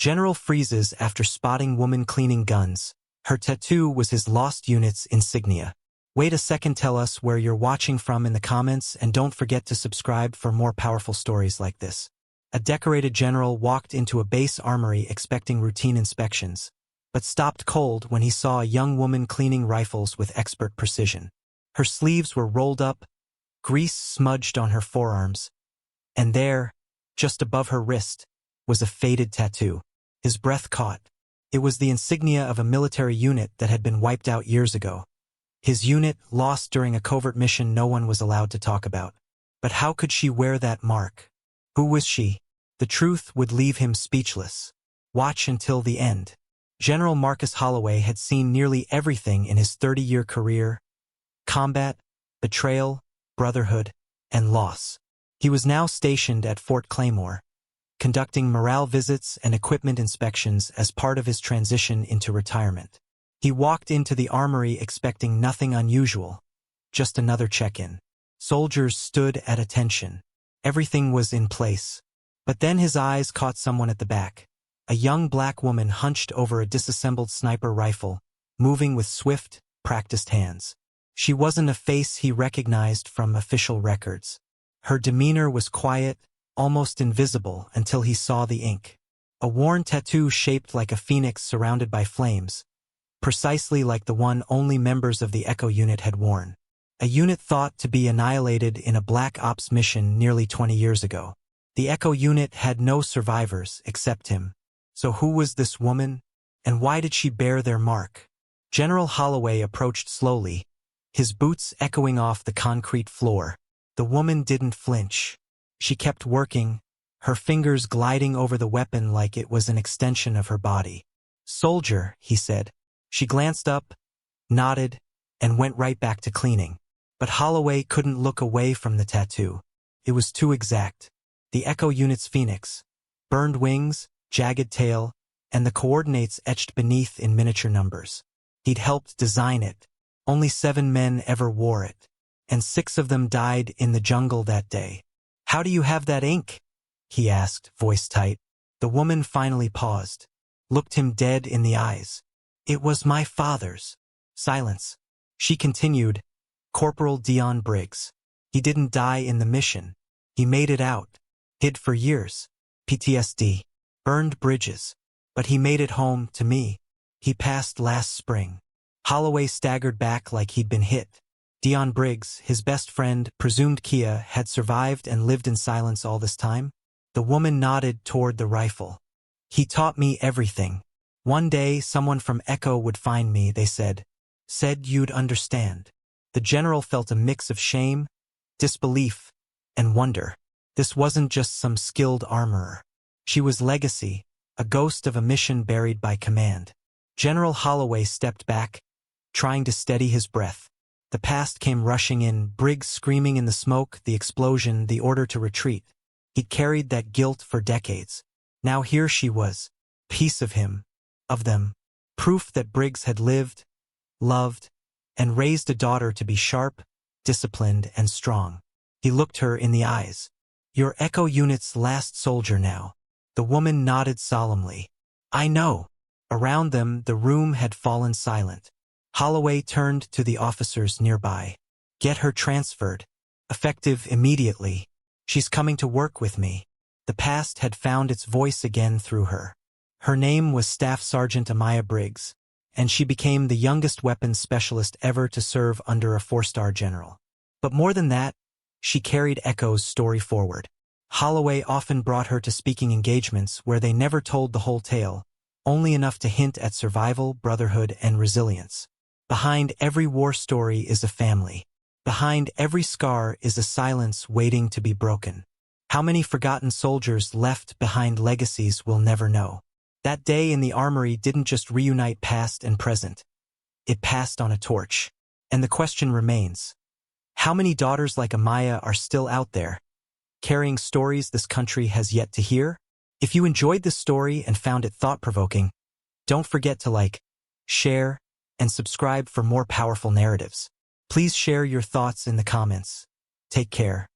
General freezes after spotting woman cleaning guns. Her tattoo was his lost unit's insignia. Wait a second, tell us where you're watching from in the comments, and don't forget to subscribe for more powerful stories like this. A decorated general walked into a base armory expecting routine inspections, but stopped cold when he saw a young woman cleaning rifles with expert precision. Her sleeves were rolled up, grease smudged on her forearms, and there, just above her wrist, was a faded tattoo. His breath caught. It was the insignia of a military unit that had been wiped out years ago. His unit, lost during a covert mission no one was allowed to talk about. But how could she wear that mark? Who was she? The truth would leave him speechless. Watch until the end. General Marcus Holloway had seen nearly everything in his 30-year career: combat, betrayal, brotherhood, and loss. He was now stationed at Fort Claymore, conducting morale visits and equipment inspections as part of his transition into retirement. He walked into the armory expecting nothing unusual, just another check-in. Soldiers stood at attention. Everything was in place. But then his eyes caught someone at the back. A young black woman hunched over a disassembled sniper rifle, moving with swift, practiced hands. She wasn't a face he recognized from official records. Her demeanor was quiet, almost invisible until he saw the ink. A worn tattoo shaped like a phoenix surrounded by flames, precisely like the one only members of the Echo unit had worn. A unit thought to be annihilated in a Black Ops mission nearly 20 years ago. The Echo unit had no survivors except him. So who was this woman, and why did she bear their mark? General Holloway approached slowly, his boots echoing off the concrete floor. The woman didn't flinch. She kept working, her fingers gliding over the weapon like it was an extension of her body. "Soldier," he said. She glanced up, nodded, and went right back to cleaning. But Holloway couldn't look away from the tattoo. It was too exact. The Echo unit's phoenix, burned wings, jagged tail, and the coordinates etched beneath in miniature numbers. He'd helped design it. Only 7 men ever wore it, and 6 of them died in the jungle that day. "How do you have that ink?" he asked, voice tight. The woman finally paused, looked him dead in the eyes. "It was my father's." Silence. She continued, "Corporal Dion Briggs. He didn't die in the mission. He made it out. Hid for years. PTSD. Burned bridges. But he made it home to me. He passed last spring." Holloway staggered back like he'd been hit. Dion Briggs, his best friend, presumed Kia, had survived and lived in silence all this time? The woman nodded toward the rifle. "He taught me everything. One day someone from Echo would find me, they said. Said you'd understand." The general felt a mix of shame, disbelief, and wonder. This wasn't just some skilled armorer. She was legacy, a ghost of a mission buried by command. General Holloway stepped back, trying to steady his breath. The past came rushing in, Briggs screaming in the smoke, the explosion, the order to retreat. He'd carried that guilt for decades. Now here she was, piece of him, of them, proof that Briggs had lived, loved, and raised a daughter to be sharp, disciplined, and strong. He looked her in the eyes. "You're Echo unit's last soldier now." The woman nodded solemnly. "I know." Around them, the room had fallen silent. Holloway turned to the officers nearby. "Get her transferred. Effective immediately. She's coming to work with me." The past had found its voice again through her. Her name was Staff Sergeant Amaya Briggs, and she became the youngest weapons specialist ever to serve under a 4-star general. But more than that, she carried Echo's story forward. Holloway often brought her to speaking engagements where they never told the whole tale, only enough to hint at survival, brotherhood, and resilience. Behind every war story is a family. Behind every scar is a silence waiting to be broken. How many forgotten soldiers left behind legacies we'll never know. That day in the armory didn't just reunite past and present. It passed on a torch. And the question remains, how many daughters like Amaya are still out there, carrying stories this country has yet to hear? If you enjoyed this story and found it thought-provoking, don't forget to like, share, and subscribe for more powerful narratives. Please share your thoughts in the comments. Take care.